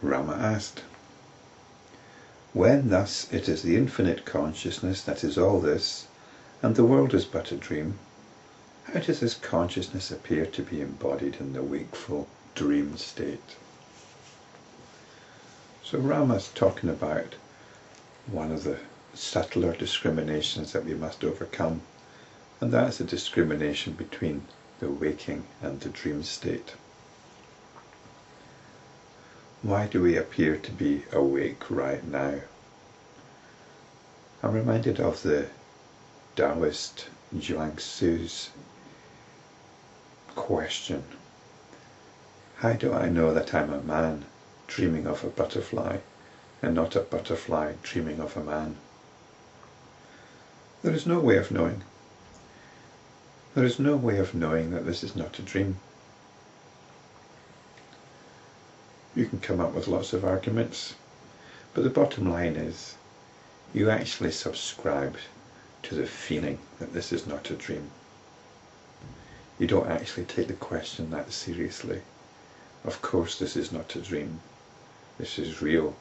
Rama asked, when thus it is the infinite consciousness that is all this, and the world is but a dream, how does this consciousness appear to be embodied in the wakeful dream state? So Rama's talking about one of the subtler discriminations that we must overcome, and that's the discrimination between the waking and the dream state. Why do we appear to be awake right now? I'm reminded of the Taoist Zhuang Tzu's question, how do I know that I'm a man dreaming of a butterfly and not a butterfly dreaming of a man? There is no way of knowing. There is no way of knowing that this is not a dream. You can come up with lots of arguments, but the bottom line is you actually subscribe to the feeling that this is not a dream. You don't actually take the question that seriously. Of course this is not a dream. This is real.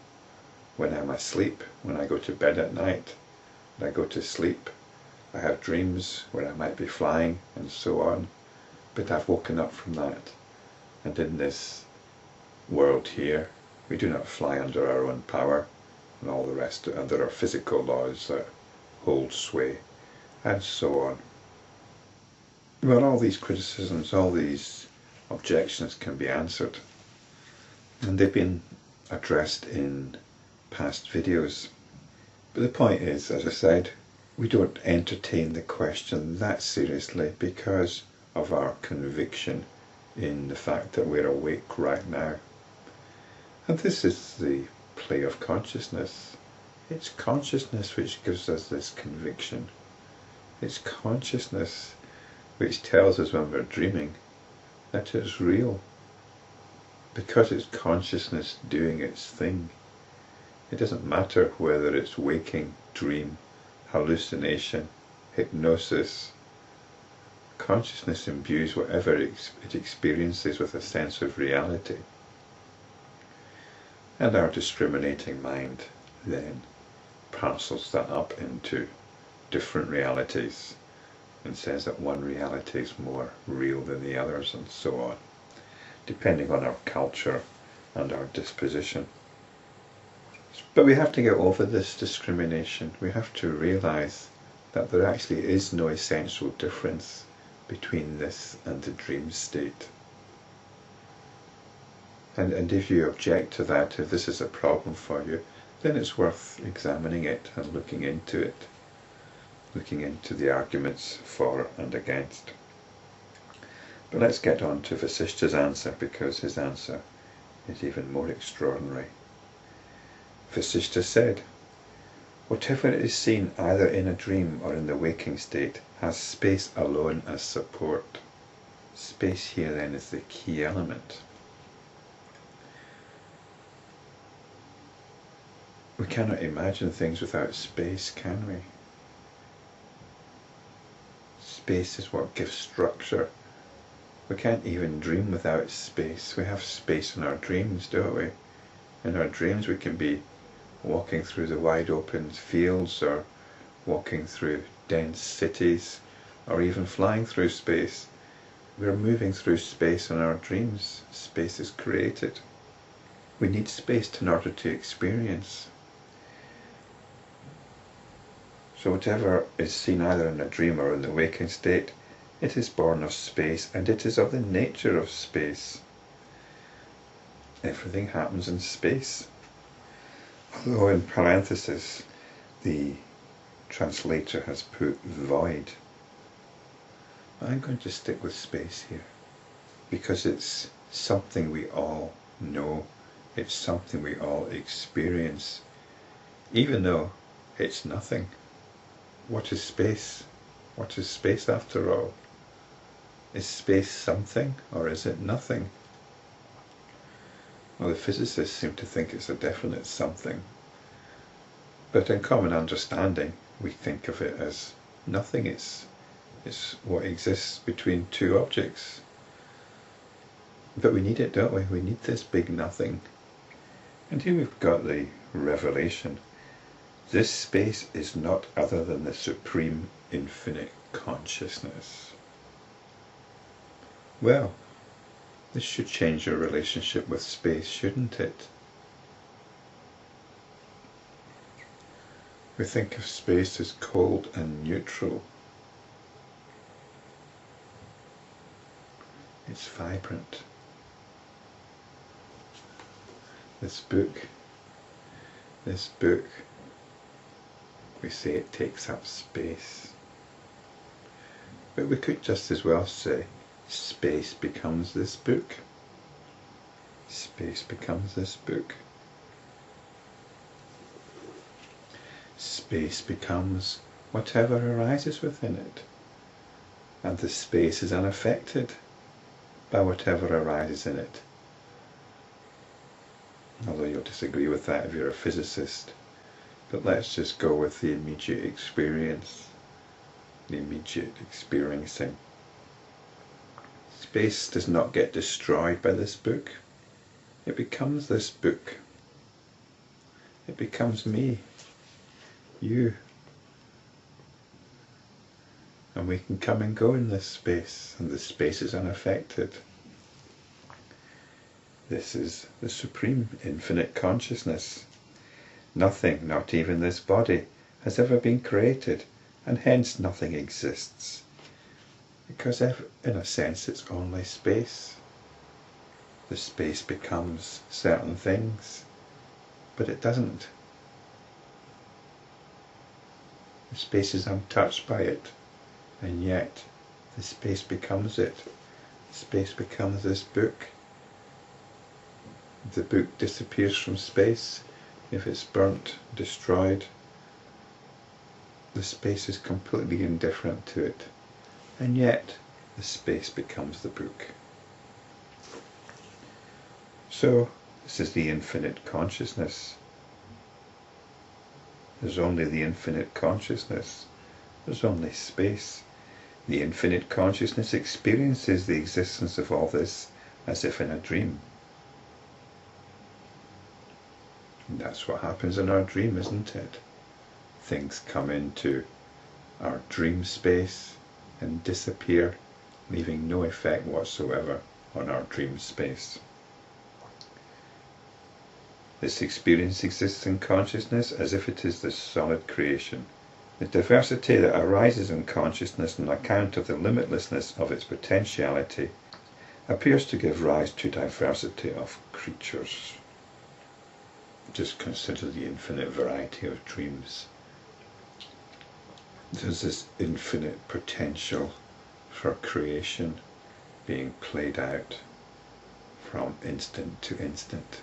When I'm asleep, when I go to bed at night, when I go to sleep, I have dreams where I might be flying and so on, but I've woken up from that. And in this world here, we do not fly under our own power, and all the rest, and there are physical laws that hold sway, and so on. Well, all these criticisms, all these objections can be answered, and they've been addressed in past videos. But the point is, as I said, we don't entertain the question that seriously because of our conviction in the fact that we're awake right now. And this is the play of consciousness. It's consciousness which gives us this conviction. It's consciousness which tells us when we're dreaming that it's real. Because it's consciousness doing its thing. It doesn't matter whether it's waking, dream, hallucination, hypnosis. Consciousness imbues whatever it experiences with a sense of reality. And our discriminating mind then parcels that up into different realities and says that one reality is more real than the others and so on, depending on our culture and our disposition. But we have to get over this discrimination. We have to realize that there actually is no essential difference between this and the dream state. And if you object to that, if this is a problem for you, then it's worth examining it and looking into it, looking into the arguments for and against. But let's get on to Vasishta's answer, because his answer is even more extraordinary. Vasishta said, whatever is seen either in a dream or in the waking state has space alone as support. Space here then is the key element. We cannot imagine things without space, can we? Space is what gives structure. We can't even dream without space. We have space in our dreams, don't we? In our dreams we can be walking through the wide open fields, or walking through dense cities, or even flying through space. We're moving through space in our dreams. Space is created. We need space in order to experience. So whatever is seen either in a dream or in the waking state, it is born of space, and it is of the nature of space. Everything happens in space. Although in parenthesis the translator has put void. I'm going to stick with space here, because it's something we all know, it's something we all experience, even though it's nothing. What is space? What is space after all? Is space something, or is it nothing? Well, the physicists seem to think it's a definite something, but in common understanding we think of it as nothing. It's what exists between two objects. But we need it, don't we? We need this big nothing. And here we've got the revelation. This space is not other than the supreme infinite consciousness. Well, this should change your relationship with space, shouldn't it? We think of space as cold and neutral. It's vibrant. This book, we say it takes up space. But we could just as well say, space becomes this book. Space becomes this book. Space becomes whatever arises within it. And the space is unaffected by whatever arises in it. Although you'll disagree with that if you're a physicist. But let's just go with the immediate experience, the immediate experiencing. Space does not get destroyed by this book. It becomes this book. It becomes me, you. And we can come and go in this space, and the space is unaffected. This is the supreme infinite consciousness. Nothing, not even this body, has ever been created, and hence nothing exists. Because in a sense it's only space. The space becomes certain things, but it doesn't. The space is untouched by it, and yet the space becomes it. The space becomes this book. The book disappears from space. If it's burnt, destroyed, the space is completely indifferent to it. And yet, the space becomes the book. So, this is the infinite consciousness. There's only the infinite consciousness. There's only space. The infinite consciousness experiences the existence of all this as if in a dream. And that's what happens in our dream, isn't it? Things come into our dream space and disappear, leaving no effect whatsoever on our dream space. This experience exists in consciousness as if it is the solid creation. The diversity that arises in consciousness on account of the limitlessness of its potentiality appears to give rise to diversity of creatures. Just consider the infinite variety of dreams. There's this infinite potential for creation being played out from instant to instant.